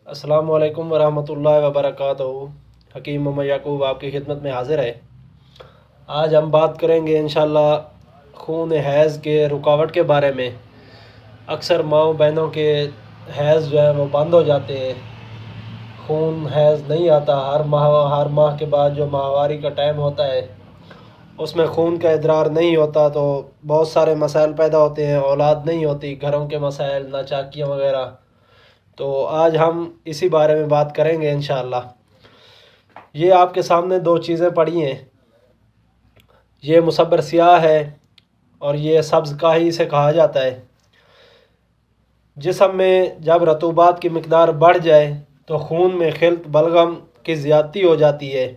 अस्सलाम वालेकुम वरहमतुल्लाहि वबरकातुहू। हकीम मोहम्मद याकूब आपकी खिदमत में हाजिर है। आज हम बात करेंगे इंशाल्लाह खून हैज़ के रुकावट के बारे में। अक्सर माँओं बहनों के हैज़ जो है वो बंद हो जाते हैं, खून हैज़ नहीं आता। हर माह के बाद जो माहवारी का टाइम होता है उसमें खून का इदरार नहीं होता, तो बहुत सारे मसाइल पैदा होते हैं, औलाद नहीं होती, घरों के मसाइल, नाचाकियाँ वगैरह। तो आज हम इसी बारे में बात करेंगे इंशाअल्लाह। ये आपके सामने दो चीज़ें पड़ी हैं, ये मुसब्बर स्याह है और ये सब्ज़ काही इसे कहा जाता है। जिस्म में जब रतूबात की मिकदार बढ़ जाए तो खून में खिल्त बलगम की ज़्यादती हो जाती है,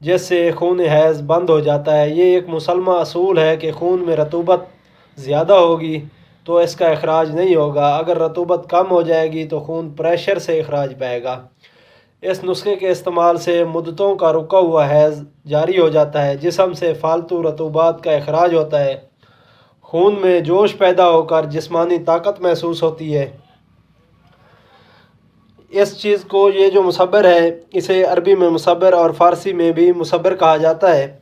जिससे खून हैज़ बंद हो जाता है। ये एक मुसलमा असूल है कि खून में रतूबत ज़्यादा होगी तो इसका अखराज नहीं होगा, अगर रतूबत कम हो जाएगी तो खून प्रेशर से अखराज पाएगा। इस नुस्खे के इस्तेमाल से मुद्दतों का रुका हुआ हैज़ जारी हो जाता है, जिस्म से फालतू रतूबात का अखराज होता है, खून में जोश पैदा होकर जिस्मानी ताकत महसूस होती है। इस चीज़ को, ये जो मुसब्बर है, इसे अरबी में मुसब्बर और फ़ारसी में भी मुसब्बर कहा जाता है।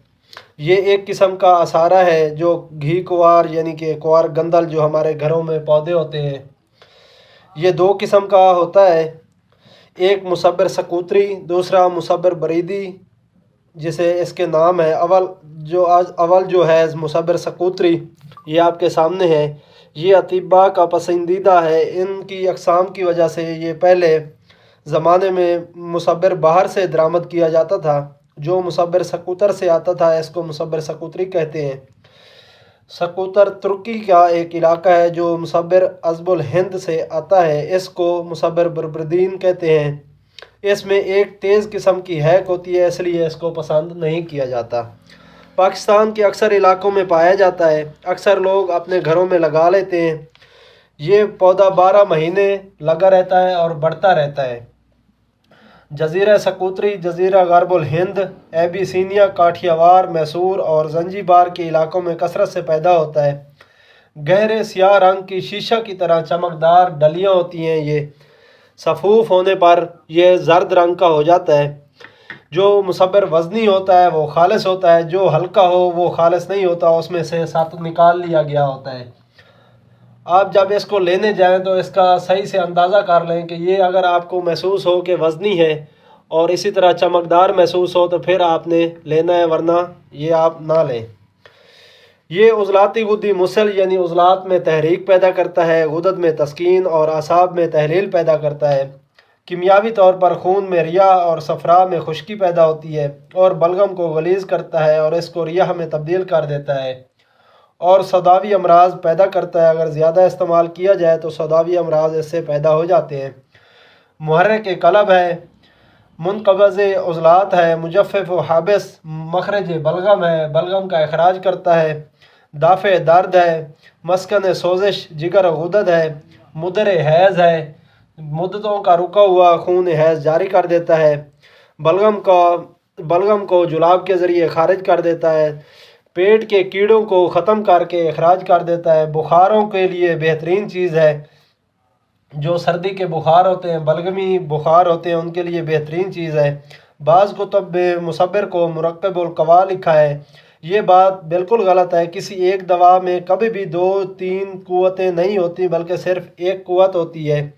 ये एक किस्म का असारा है जो घी कुंवार यानी कि कुंवार गंदल जो हमारे घरों में पौधे होते हैं, ये दो किस्म का होता है। एक मुसब्बर सकूतरी, दूसरा मुसब्बर बरीदी, जिसे इसके नाम है अवल जो है मुसब्बर सकूतरी, ये आपके सामने है। ये अतिबा का पसंदीदा है। इनकी अक़साम की वजह से ये पहले ज़माने में मुसब्बर बाहर से दरामद किया जाता था। जो मुसब्बर सकूतर से आता था इसको मुसब्बर सकूतरी कहते हैं। सकूतर तुर्की का एक इलाका है जो मुसब्बर अज़बुल हिंद से आता है, इसको मुसब्बर बरबरदीन कहते हैं। इसमें एक तेज़ किस्म की हैक होती है, इसलिए इसको पसंद नहीं किया जाता। पाकिस्तान के अक्सर इलाकों में पाया जाता है, अक्सर लोग अपने घरों में लगा लेते हैं। ये पौधा 12 महीने लगा रहता है और बढ़ता रहता है। जज़ीरा सकूतरी जज़ीरा गरबुल हिंद, एबीसीनिया, काठियावाड़, मैसूर और ज़ंजीबार के इलाकों में कसरत से पैदा होता है। गहरे स्याह रंग की शीशा की तरह चमकदार डलियाँ होती हैं। ये सफ़ूफ होने पर यह जर्द रंग का हो जाता है। जो मुसब्बर वज़नी होता है वो खालिस होता है, जो हल्का हो वो खालिस नहीं होता, उसमें से साथ निकाल लिया गया होता है। आप जब इसको लेने जाएं तो इसका सही से अंदाज़ा कर लें कि ये अगर आपको महसूस हो कि वज़नी है और इसी तरह चमकदार महसूस हो तो फिर आपने लेना है, वरना ये आप ना लें। ये उज़लाती गुद्दी मुसल यानी उज़लात में तहरीक पैदा करता है, गुदद में तस्कीन और असाब में तहलील पैदा करता है। कीमियावी तौर पर खून में रिया और सफ़रा में खुश्की पैदा होती है और बलगम को गलीज़ करता है और इसको रिया में तब्दील कर देता है और सदावी अमराज पैदा करता है। अगर ज़्यादा इस्तेमाल किया जाए तो सदावी अमराज इससे पैदा हो जाते हैं। मुहर्रिक कलब है, मुनक़बज़ उज़लात है, मुजफ़्फ़फ़ व हाबिस, मखरज बलगम है, बलगम का अखराज करता है, दाफ़े दर्द है, मस्कन सोजिश जिगर गुदद है, मुदर हैज़ है, मुद्दतों का रुका हुआ खून हैज़ जारी कर देता है, बलगम को जुलाब के ज़रिए खारिज कर देता है, पेट के कीड़ों को ख़त्म करके अखराज कर देता है। बुखारों के लिए बेहतरीन चीज़ है, जो सर्दी के बुखार होते हैं, बलगमी बुखार होते हैं, उनके लिए बेहतरीन चीज़ है। बाज़ कुतुब में मुसब्बर को मुरक्कबुल क़वा लिखा है। ये बात बिल्कुल गलत है। किसी एक दवा में कभी भी 2-3 क़ुव्वतें नहीं होती, बल्कि सिर्फ़ एक क़ुव्वत होती है।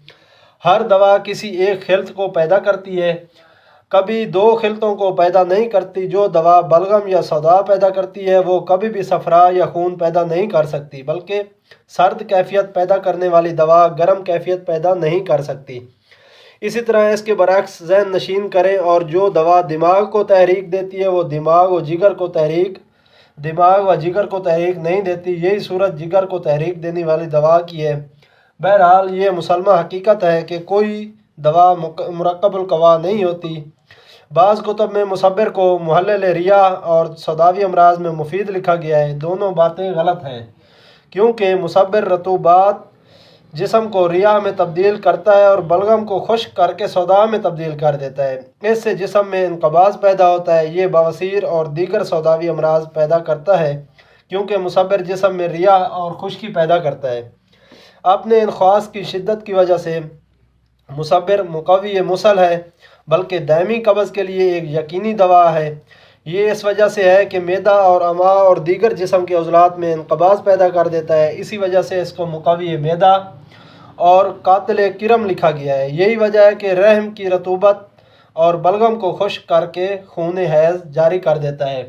हर दवा किसी एक खिल्त को पैदा करती है, कभी 2 खिल्तों को पैदा नहीं करती। जो दवा बलगम या सौदा पैदा करती है वो कभी भी सफ़रा या खून पैदा नहीं कर सकती, बल्कि सर्द कैफियत पैदा करने वाली दवा गर्म कैफियत पैदा नहीं कर सकती। इसी तरह इसके बरक्स ज़हन नशीन करें, और जो दवा दिमाग को तहरीक देती है वो दिमाग व जिगर को तहरीक नहीं देती। यही सूरत जिगर को तहरीक देने वाली दवा की है। बहरहाल ये मुसलमा हकीकत है कि कोई दवा मुरक्कबुल क़वा नहीं होती। बाज़ कुतुब में मुसब्बर को मुहल्लिल रिया और सदावी अमराज में मुफीद लिखा गया है। दोनों बातें गलत हैं, क्योंकि मुसब्बर रतूबात जिस्म को रिया में तब्दील करता है और बलगम को खुश्क करके सौदा में तब्दील कर देता है। इससे जिस्म में इनक़बाज़ पैदा होता है। ये बवासीर और दीगर सौदावी अमराज पैदा करता है, क्योंकि मुसब्बर जिस्म में रिया और खुश्की पैदा करता है। अपने इन ख़्वास की शिद्दत की वजह से मुसब्बिर मुक़व्वी मुसल है, बल्कि दायमी कब्ज़ के लिए एक यकीनी दवा है। ये इस वजह से है कि मैदा और अमा और दीगर जिस्म के उज़लात में इनक़बाज़ पैदा कर देता है, इसी वजह से इसको मुक़व्वी मैदा और कातिल किरम लिखा गया है। यही वजह है कि रहम की रतूबत और बलगम को खुश्क करके खून हैज़ जारी कर देता है।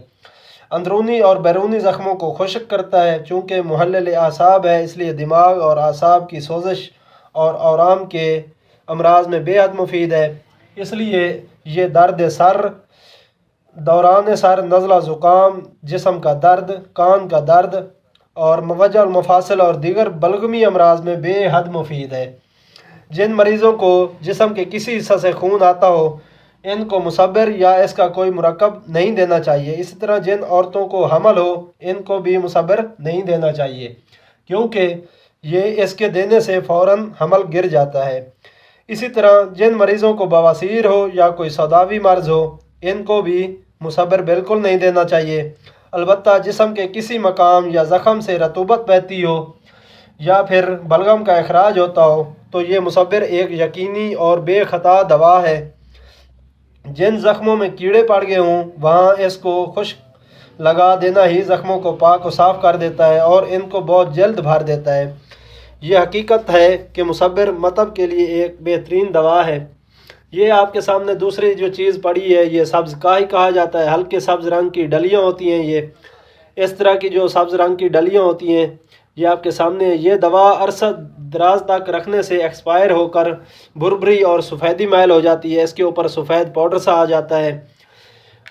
अंदरूनी और बैरूनी ज़ख्मों को खुश्क करता है। चूँकि मुहल्लिल आसाब है, इसलिए दिमाग और आसाब की सोजिश और औराम के अमराज में बेहद मुफीद है। इसलिए ये दर्द सर, दौरान सर, नज़ला ज़ुकाम, जिस्म का दर्द, कान का दर्द और मवज्जा मफासिल और दीगर बलगमी अमराज में बेहद मुफीद है। जिन मरीज़ों को जिस्म के किसी हिस्सा से खून आता हो, इनको मुसब्बिर या इसका कोई मुरक्कब नहीं देना चाहिए। इसी तरह जिन औरतों को हमल हो, इनको भी मुसब्बिर नहीं देना चाहिए, क्योंकि ये इसके देने से फ़ौरन हमल गिर जाता है। इसी तरह जिन मरीज़ों को बवासीर हो या कोई सौदावी मर्ज़ हो, इनको भी मुसब्बिर बिल्कुल नहीं देना चाहिए। अलबत्ता जिस्म के किसी मकाम या ज़ख़म से रतूबत बहती हो या फिर बलगम का अखराज होता हो, तो ये मुसब्बिर एक यकीनी और बेखता दवा है। जिन ज़ख्मों में कीड़े पड़ गए हों, वहाँ इसको खुश्क लगा देना ही ज़ख्मों को पाक और साफ़ कर देता है और इनको बहुत जल्द भर देता है। ये हकीकत है कि मुसब्बिर मतब के लिए एक बेहतरीन दवा है। ये आपके सामने दूसरी जो चीज़ पड़ी है, ये सब्ज़ काई कहा जाता है। हल्के सब्ज़ रंग की डलियाँ होती हैं। ये इस तरह की जो सब्ज़ रंग की डलियाँ होती हैं, ये आपके सामने। ये दवा अरसा दराज तक रखने से एक्सपायर होकर भुरभुरी और सफ़ेदी मैल हो जाती है। इसके ऊपर सफ़ेद पाउडर सा आ जाता है।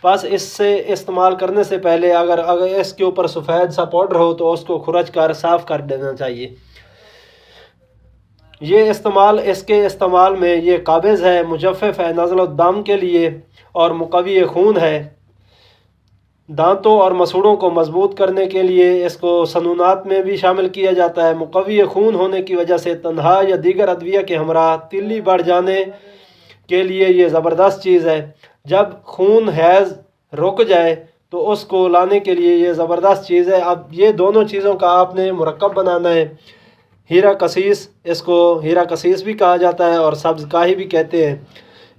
बस इससे इस्तेमाल करने से पहले अगर इसके ऊपर सफ़ेद सा पाउडर हो तो उसको खुरच कर साफ़ कर देना चाहिए। इसके इस्तेमाल में ये काबिज़ है, मुजफ़्फ़फ़ है नज़ल दम के लिए और मुक़व्वी खून है। दांतों और मसूड़ों को मजबूत करने के लिए इसको सनूनात में भी शामिल किया जाता है। मुक़व्वी खून होने की वजह से तन्हा या दीगर अदविया के हमरा तिल्ली बढ़ जाने के लिए ये ज़बरदस्त चीज़ है। जब खून हैज़ रुक जाए तो उसको लाने के लिए ये ज़बरदस्त चीज़ है। अब ये दोनों चीज़ों का आपने मुरक्कब बनाना है। हीरा कसीस, इसको हीरा कसीस भी कहा जाता है और सब्ज़ काही भी कहते हैं।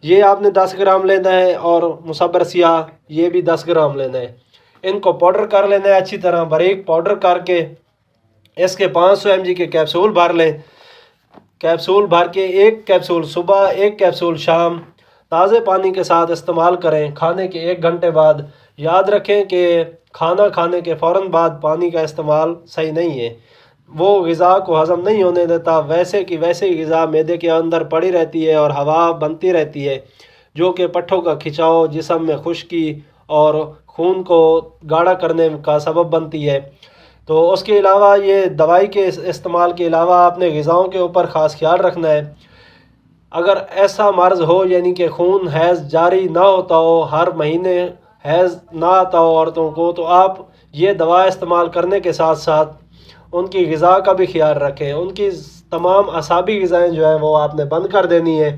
ये आपने 10 ग्राम लेना है और मुसब्बिर सियाह ये भी 10 ग्राम लेना है। इनको पाउडर कर लेना है अच्छी तरह बारीक पाउडर करके। इसके 500 mg के कैप्सूल भर लें। कैप्सूल भर के एक कैप्सूल सुबह, एक कैप्सूल शाम ताज़े पानी के साथ इस्तेमाल करें खाने के 1 घंटे बाद। याद रखें कि खाना खाने के फ़ौरन बाद पानी का इस्तेमाल सही नहीं है। वो ग़िज़ा को हज़म नहीं होने देता। वैसे की वैसे ही ग़िज़ा मैदे के अंदर पड़ी रहती है और हवा बनती रहती है, जो कि पट्ठों का खिंचाव, जिस्म में खुश्की और खून को गाढ़ा करने का सबब बनती है। तो उसके अलावा ये दवाई के इस्तेमाल के अलावा आपने ग़िज़ाओं के ऊपर ख़ास ख्याल रखना है। अगर ऐसा मर्ज़ हो यानी कि खून हैज़ जारी ना होता हो, हर महीने हैज़ ना आता हो औरतों को, तो आप ये दवा इस्तेमाल करने के साथ साथ उनकी ग़िज़ा का भी ख्याल रखें। उनकी तमाम असाबी ग़िज़ाएँ जो हैं वो आपने बंद कर देनी है।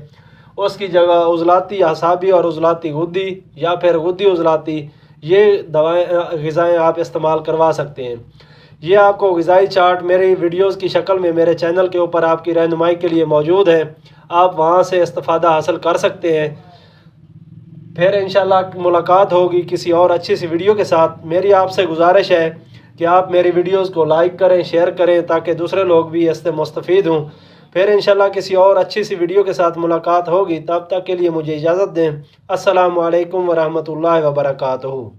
उसकी जगह उज़लाती असाबी और उज़लाती गुद्दी या फिर गुद्दी उज़लाती ये दवाएँ ग़िज़ाएँ आप इस्तेमाल करवा सकते हैं। ये आपको ग़िज़ाई चार्ट मेरी वीडियोज़ की शक्ल में मेरे चैनल के ऊपर आपकी रहनुमाई के लिए मौजूद है। आप वहाँ से इस्तिफ़ादा हासिल कर सकते हैं। फिर इंशाल्लाह मुलाकात होगी किसी और अच्छी सी वीडियो के साथ। मेरी आपसे गुजारिश है कि आप मेरी वीडियोज़ को लाइक करें, शेयर करें, ताकि दूसरे लोग भी इससे मुस्तफ़ीद हों। फिर इंशाल्लाह किसी और अच्छी सी वीडियो के साथ मुलाकात होगी। तब तक के लिए मुझे इजाज़त दें। अस्सलामु अलैकुम व रहमतुल्लाहि व बरकातुहू।